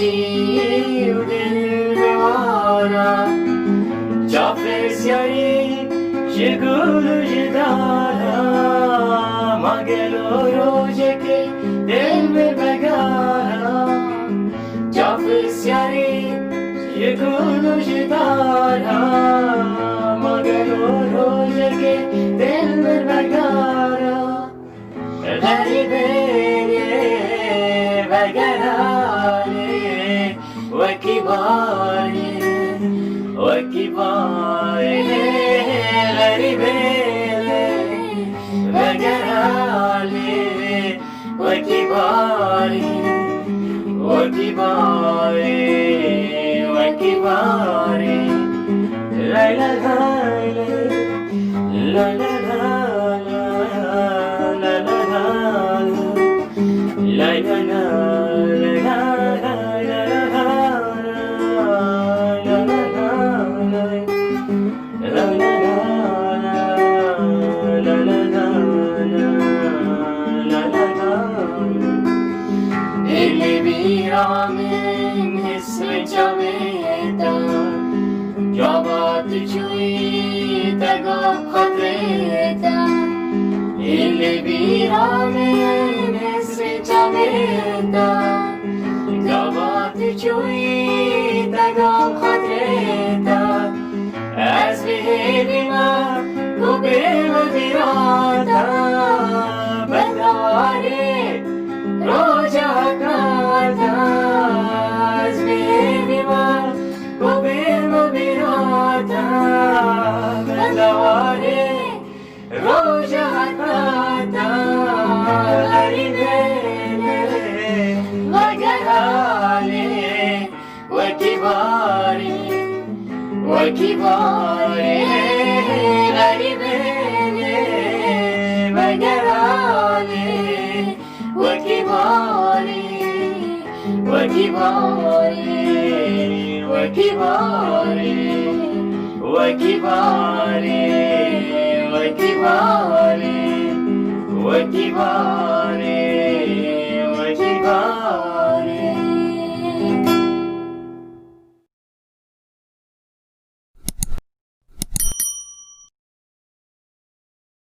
عزیزی و دل بوارا جافر سیاری شگول و جدارا ما گلو روزه که دل بگارا جافر سیاری شگول و جدارا ما گلو روزه که دل بگارا غریبه وگرانی وکیباری غریبه وگرانی وکیباری لا لا لا لا اللي بيرامن اسم جاميتا جابات جوي تقاب خطريتا اللي بيرامن اسم جاميتا جابات جوي تقاب خطريتا از بهيبي ما قبل وبراتا بدواري روجا كاتا از بهيبي ما قبل وبراتا بدواري روجا كاتا غريبة وجهالي وكباري غريبة وجهالي وكباري